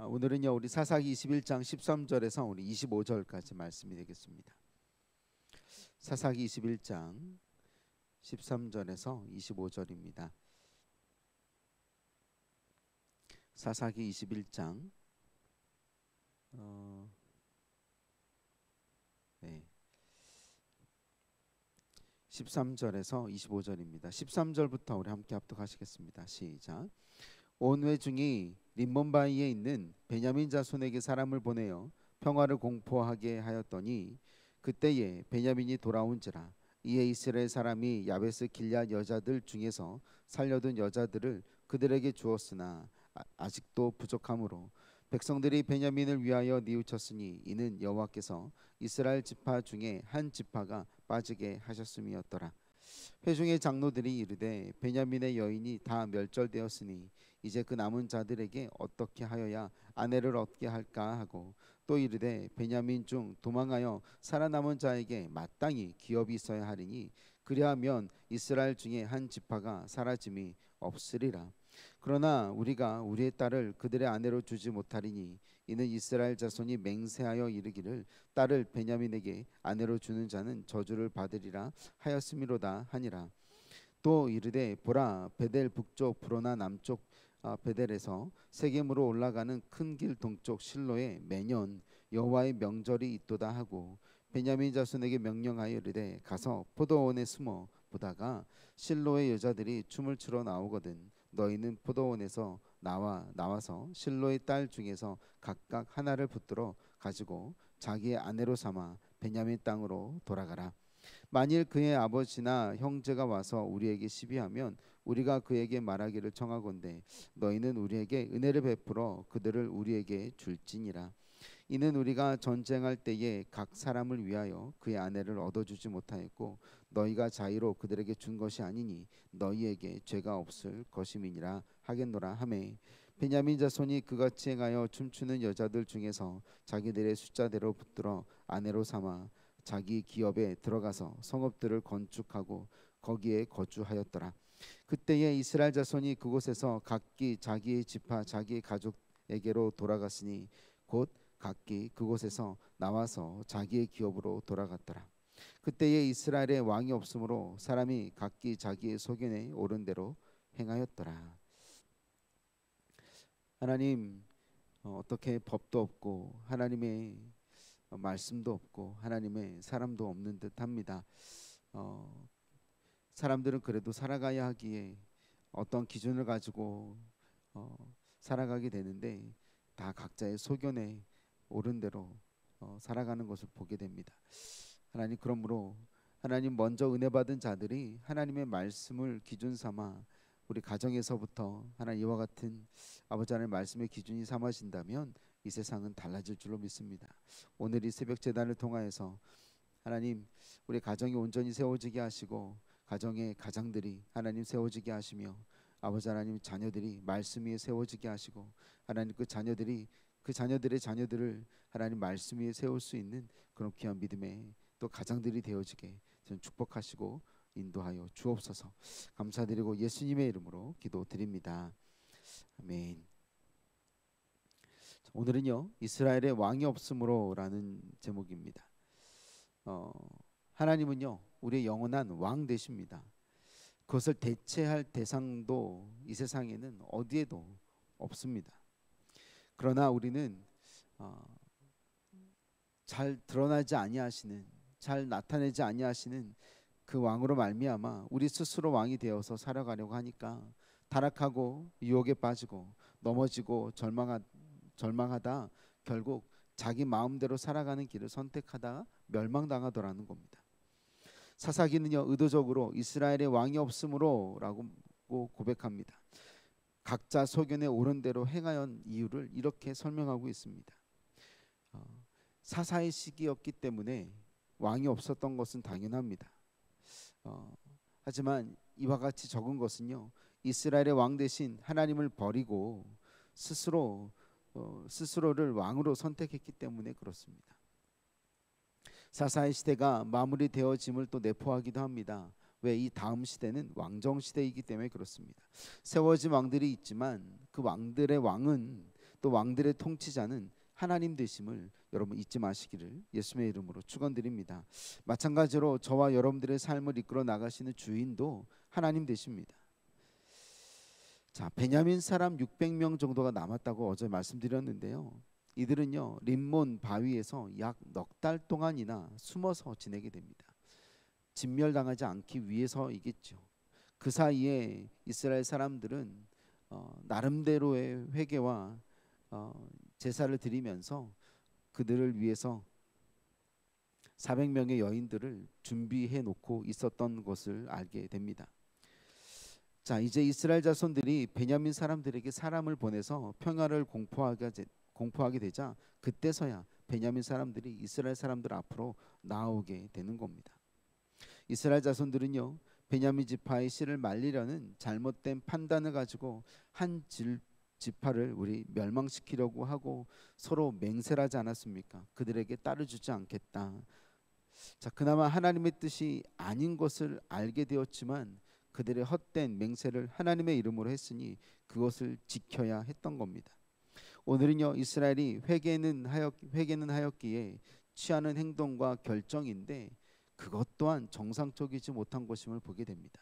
오늘은요 우리 사사기 21장 13절에서 우리 25절까지 말씀이 되겠습니다. 사사기 21장 13절에서 25절입니다. 사사기 21장 13절에서 25절입니다. 13절부터 우리 함께 합독하시겠습니다. 시작. 온 회중이 림몬바이에 있는 베냐민 자손에게 사람을 보내어 평화를 공포하게 하였더니 그때에 베냐민이 돌아온지라. 이에 이스라엘 사람이 야베스 길앗 여자들 중에서 살려둔 여자들을 그들에게 주었으나 아직도 부족하므로 백성들이 베냐민을 위하여 뉘우쳤으니 이는 여호와께서 이스라엘 지파 중에 한 지파가 빠지게 하셨음이었더라. 회중의 장로들이 이르되 베냐민의 여인이 다 멸절되었으니 이제 그 남은 자들에게 어떻게 하여야 아내를 얻게 할까 하고 또 이르되 베냐민 중 도망하여 살아남은 자에게 마땅히 기업이 있어야 하리니 그리하면 이스라엘 중에 한 지파가 사라짐이 없으리라. 그러나 우리가 우리의 딸을 그들의 아내로 주지 못하리니 이는 이스라엘 자손이 맹세하여 이르기를 딸을 베냐민에게 아내로 주는 자는 저주를 받으리라 하였음이로다 하니라. 또 이르되 보라 베델 북쪽 브로나 남쪽 베델에서 세겜으로 올라가는 큰 길 동쪽 실로에 매년 여호와의 명절이 있도다 하고 베냐민 자손에게 명령하여 이르되 가서 포도원에 숨어 보다가 실로의 여자들이 춤을 추러 나오거든 너희는 포도원에서 나와서 실로의 딸 중에서 각각 하나를 붙들어 가지고 자기의 아내로 삼아 베냐민 땅으로 돌아가라. 만일 그의 아버지나 형제가 와서 우리에게 시비하면 우리가 그에게 말하기를 청하건대 너희는 우리에게 은혜를 베풀어 그들을 우리에게 줄지니라. 이는 우리가 전쟁할 때에 각 사람을 위하여 그의 아내를 얻어주지 못하였고 너희가 자의로 그들에게 준 것이 아니니 너희에게 죄가 없을 것임이니라 하겠노라 하매 베냐민 자손이 그같이 행하여 춤추는 여자들 중에서 자기들의 숫자대로 붙들어 아내로 삼아 자기 기업에 들어가서 성읍들을 건축하고 거기에 거주하였더라. 그때에 이스라엘 자손이 그곳에서 각기 자기의 지파 자기의 가족에게로 돌아갔으니 곧 각기 그곳에서 나와서 자기의 기업으로 돌아갔더라. 그때에 이스라엘에 왕이 없으므로 사람이 각기 자기의 소견에 옳은 대로 행하였더라. 하나님 어떻게 법도 없고 하나님의 말씀도 없고 하나님의 사람도 없는 듯합니다. 사람들은 그래도 살아가야 하기에 어떤 기준을 가지고 살아가게 되는데 다 각자의 소견에 옳은 대로 살아가는 것을 보게 됩니다. 하나님 그러므로 하나님 먼저 은혜 받은 자들이 하나님의 말씀을 기준 삼아 우리 가정에서부터 하나님 이와 같은 아버지 하나님의 말씀의 기준이 삼아진다면 이 세상은 달라질 줄로 믿습니다. 오늘 이 새벽 제단을 통하여서 하나님 우리 가정이 온전히 세워지게 하시고 가정의 가장들이 하나님 세워지게 하시며 아버지 하나님 자녀들이 말씀 위에 세워지게 하시고 하나님 그 자녀들이 그 자녀들의 자녀들을 하나님 말씀 위에 세울 수 있는 그런 귀한 믿음의 또 가장들이 되어지게 저는 축복하시고 인도하여 주옵소서. 감사드리고 예수님의 이름으로 기도드립니다. 아멘. 오늘은요 이스라엘의 왕이 없으므로라는 제목입니다. 하나님은요 우리의 영원한 왕 되십니다. 그것을 대체할 대상도 이 세상에는 어디에도 없습니다. 그러나 우리는 잘 드러나지 아니하시는 잘 나타내지 아니하시는 그 왕으로 말미암아 우리 스스로 왕이 되어서 살아가려고 하니까 타락하고 유혹에 빠지고 넘어지고 절망하다 결국 자기 마음대로 살아가는 길을 선택하다가 멸망당하더라는 겁니다. 사사기는요 의도적으로 이스라엘의 왕이 없으므로 라고 고백합니다. 각자 소견에 옳은 대로 행하연 이유를 이렇게 설명하고 있습니다. 사사의 시기였기 때문에 왕이 없었던 것은 당연합니다. 하지만 이와 같이 적은 것은요 이스라엘의 왕 대신 하나님을 버리고 스스로를 왕으로 선택했기 때문에 그렇습니다. 사사의 시대가 마무리되어짐을 또 내포하기도 합니다. 왜? 이 다음 시대는 왕정 시대이기 때문에 그렇습니다. 세워진 왕들이 있지만 그 왕들의 왕은 또 왕들의 통치자는 하나님 되심을 여러분 잊지 마시기를 예수님의 이름으로 축원드립니다. 마찬가지로 저와 여러분들의 삶을 이끌어 나가시는 주인도 하나님 되십니다. 자, 베냐민 사람 600명 정도가 남았다고 어제 말씀드렸는데요. 이들은요 림몬 바위에서 약 넉 달 동안이나 숨어서 지내게 됩니다. 진멸당하지 않기 위해서이겠죠. 그 사이에 이스라엘 사람들은 나름대로의 회개와 제사를 드리면서 그들을 위해서 400명의 여인들을 준비해 놓고 있었던 것을 알게 됩니다. 자, 이제 이스라엘 자손들이 베냐민 사람들에게 사람을 보내서 평화를 공포하게 되자 그때서야 베냐민 사람들이 이스라엘 사람들 앞으로 나오게 되는 겁니다. 이스라엘 자손들은요 베냐민 지파의 씨를 말리려는 잘못된 판단을 가지고 한 지파를 우리 멸망시키려고 하고 서로 맹세를 하지 않았습니까? 그들에게 딸을 주지 않겠다. 자, 그나마 하나님의 뜻이 아닌 것을 알게 되었지만 그들의 헛된 맹세를 하나님의 이름으로 했으니 그것을 지켜야 했던 겁니다. 오늘은요 이스라엘이 회개는 하였기에 취하는 행동과 결정인데 그것 또한 정상적이지 못한 것임을 보게 됩니다.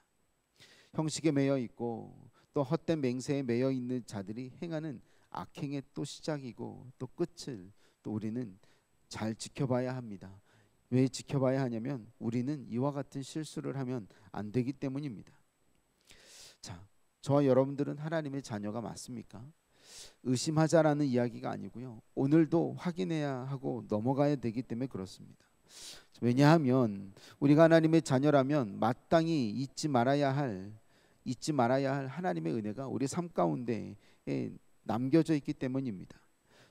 형식에 매여 있고 또 헛된 맹세에 매여 있는 자들이 행하는 악행의 또 시작이고 또 끝을 또 우리는 잘 지켜봐야 합니다. 왜 지켜봐야 하냐면 우리는 이와 같은 실수를 하면 안 되기 때문입니다. 자, 저와 여러분들은 하나님의 자녀가 맞습니까? 의심하자라는 이야기가 아니고요. 오늘도 확인해야 하고 넘어가야 되기 때문에 그렇습니다. 왜냐하면 우리가 하나님의 자녀라면 마땅히 잊지 말아야 할 하나님의 은혜가 우리 삶 가운데 남겨져 있기 때문입니다.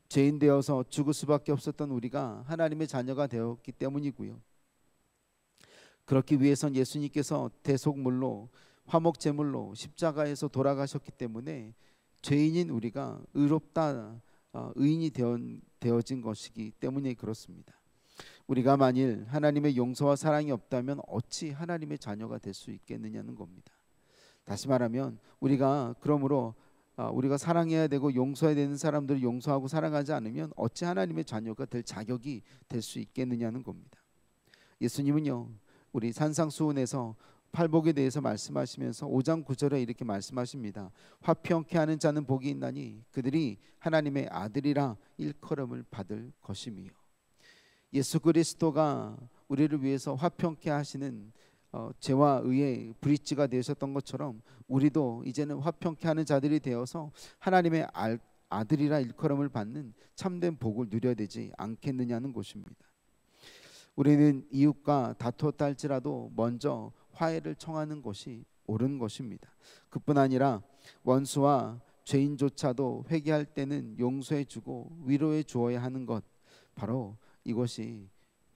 죄인 되어서 죽을 수밖에 없었던 우리가 하나님의 자녀가 되었기 때문이고요. 그렇기 위해선 예수님께서 대속물로 화목 제물로 십자가에서 돌아가셨기 때문에 죄인인 우리가 의인이 되어진 것이기 때문에 그렇습니다. 우리가 만일 하나님의 용서와 사랑이 없다면 어찌 하나님의 자녀가 될 수 있겠느냐는 겁니다. 다시 말하면 우리가 사랑해야 되고 용서해야 되는 사람들을 용서하고 사랑하지 않으면 어찌 하나님의 자녀가 될 자격이 될 수 있겠느냐는 겁니다. 예수님은요 우리 산상수훈에서 팔복에 대해서 말씀하시면서 5장 9절에 이렇게 말씀하십니다. 화평케 하는 자는 복이 있나니 그들이 하나님의 아들이라 일컬음을 받을 것이며. 예수 그리스도가 우리를 위해서 화평케 하시는 죄와 의의 브릿지가 되셨던 것처럼 우리도 이제는 화평케 하는 자들이 되어서 하나님의 아들이라 일컬음을 받는 참된 복을 누려야 되지 않겠느냐는 것입니다. 우리는 이웃과 다투었다 할지라도 먼저 화해를 청하는 것이 옳은 것입니다. 그뿐 아니라 원수와 죄인조차도 회개할 때는 용서해 주고 위로해 주어야 하는 것, 바로 이것이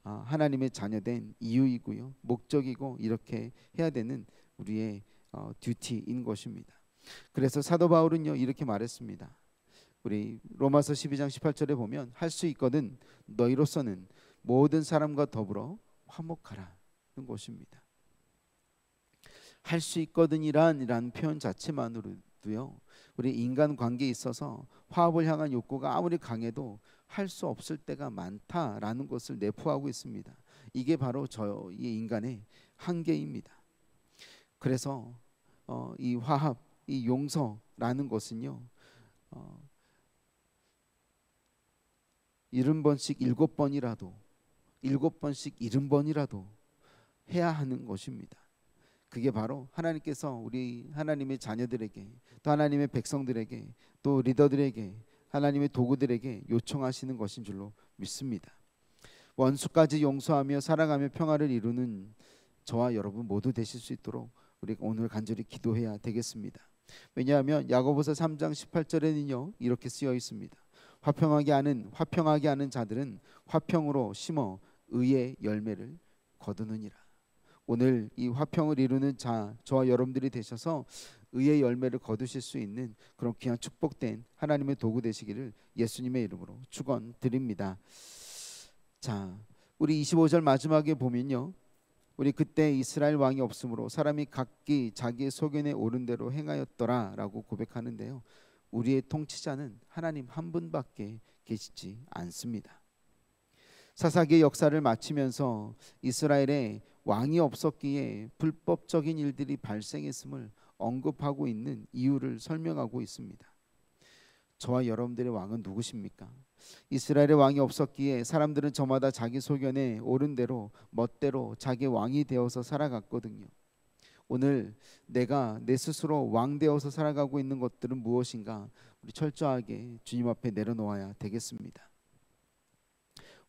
하나님의 자녀된 이유이고요, 목적이고 이렇게 해야 되는 우리의 듀티인 것입니다. 그래서 사도 바울은요 이렇게 말했습니다. 우리 로마서 12장 18절에 보면 할 수 있거든 너희로서는 모든 사람과 더불어 화목하라는 것입니다. 할 수 있거든이라는 표현 자체만으로도요 우리 인간 관계에 있어서 화합을 향한 욕구가 아무리 강해도 할 수 없을 때가 많다라는 것을 내포하고 있습니다. 이게 바로 저희 인간의 한계입니다. 그래서 이 화합, 이 용서라는 것은요 70번씩 7번이라도 7번씩 70번이라도 해야 하는 것입니다. 그게 바로 하나님께서 우리 하나님의 자녀들에게 또 하나님의 백성들에게 또 리더들에게 하나님의 도구들에게 요청하시는 것인 줄로 믿습니다. 원수까지 용서하며 사랑하며 평화를 이루는 저와 여러분 모두 되실 수 있도록 우리가 오늘 간절히 기도해야 되겠습니다. 왜냐하면 야고보서 3장 18절에는요 이렇게 쓰여 있습니다. 화평하게 하는 자들은 화평으로 심어 의의 열매를 거두느니라. 오늘 이 화평을 이루는 저와 여러분들이 되셔서 의의 열매를 거두실 수 있는 그런 귀한 축복된 하나님의 도구 되시기를 예수님의 이름으로 축원드립니다. 자, 우리 25절 마지막에 보면요, 우리 그때 이스라엘 왕이 없으므로 사람이 각기 자기의 소견에 오른 대로 행하였더라라고 고백하는데요. 우리의 통치자는 하나님 한 분밖에 계시지 않습니다. 사사기의 역사를 마치면서 이스라엘에 왕이 없었기에 불법적인 일들이 발생했음을 언급하고 있는 이유를 설명하고 있습니다. 저와 여러분들의 왕은 누구십니까? 이스라엘의 왕이 없었기에 사람들은 저마다 자기 소견에 옳은 대로 멋대로 자기 왕이 되어서 살아갔거든요. 오늘 내가 내 스스로 왕 되어서 살아가고 있는 것들은 무엇인가? 우리 철저하게 주님 앞에 내려놓아야 되겠습니다.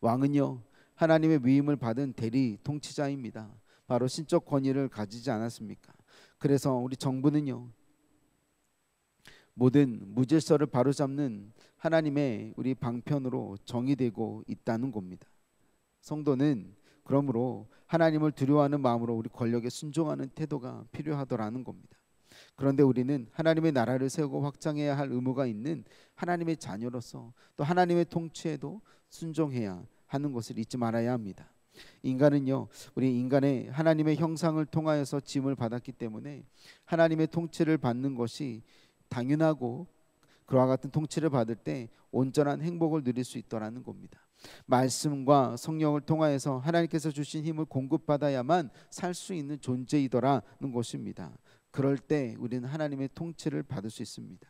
왕은요, 하나님의 위임을 받은 대리 통치자입니다. 바로 신적 권위를 가지지 않았습니까? 그래서 우리 정부는요, 모든 무질서를 바로잡는 하나님의 우리 방편으로 정의되고 있다는 겁니다. 성도는 그러므로 하나님을 두려워하는 마음으로 우리 권력에 순종하는 태도가 필요하더라는 겁니다. 그런데 우리는 하나님의 나라를 세우고 확장해야 할 의무가 있는 하나님의 자녀로서 또 하나님의 통치에도 순종해야 하는 것을 잊지 말아야 합니다. 인간은요, 우리 인간의 하나님의 형상을 통하여서 지음을 받았기 때문에 하나님의 통치를 받는 것이 당연하고 그와 같은 통치를 받을 때 온전한 행복을 누릴 수 있더라는 겁니다. 말씀과 성령을 통하여서 하나님께서 주신 힘을 공급받아야만 살 수 있는 존재이더라는 것입니다. 그럴 때 우리는 하나님의 통치를 받을 수 있습니다.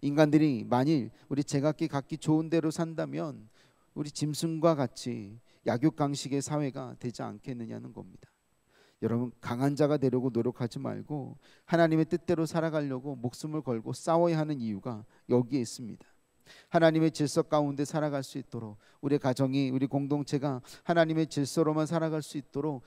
인간들이 만일 우리 제각기 각기 좋은 대로 산다면 우리 짐승과 같이 약육강식의 사회가 되지 않겠느냐는 겁니다. 여러분, 강한 자가 되려고 노력하지 말고 하나님의 뜻대로 살아가려고 목숨을 걸고 싸워야 하는 이유가 여기에 있습니다. 하나님의 질서 가운데 살아갈 수 있도록 우리 가정이, 우리 공동체가 하나님의 질서로만 살아갈 수 있도록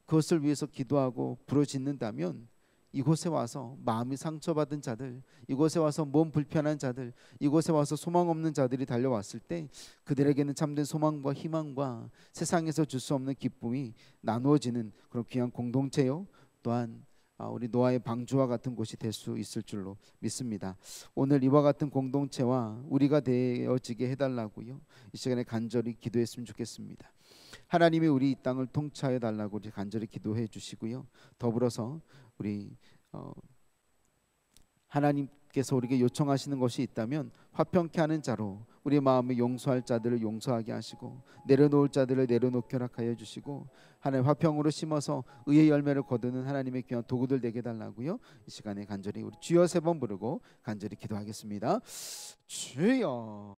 그것을 위해서 기도하고 부르짖는다면 이곳에 와서 마음이 상처받은 자들, 이곳에 와서 몸 불편한 자들, 이곳에 와서 소망 없는 자들이 달려왔을 때 그들에게는 참된 소망과 희망과 세상에서 줄 수 없는 기쁨이 나누어지는 그런 귀한 공동체요, 또한 우리 노아의 방주와 같은 곳이 될 수 있을 줄로 믿습니다. 오늘 이와 같은 공동체와 우리가 되어지게 해달라고요, 이 시간에 간절히 기도했으면 좋겠습니다. 하나님이 우리 이 땅을 통치하여 달라고 우리 간절히 기도해 주시고요, 더불어서 우리 하나님께서 우리에게 요청하시는 것이 있다면 화평케 하는 자로 우리 마음에 용서할 자들을 용서하게 하시고 내려놓을 자들을 내려놓게 허락하여 주시고 하나님 화평으로 심어서 의의 열매를 거두는 하나님의 귀한 도구들 되게 달라고요. 이 시간에 간절히 우리 주여 3번 부르고 간절히 기도하겠습니다. 주여.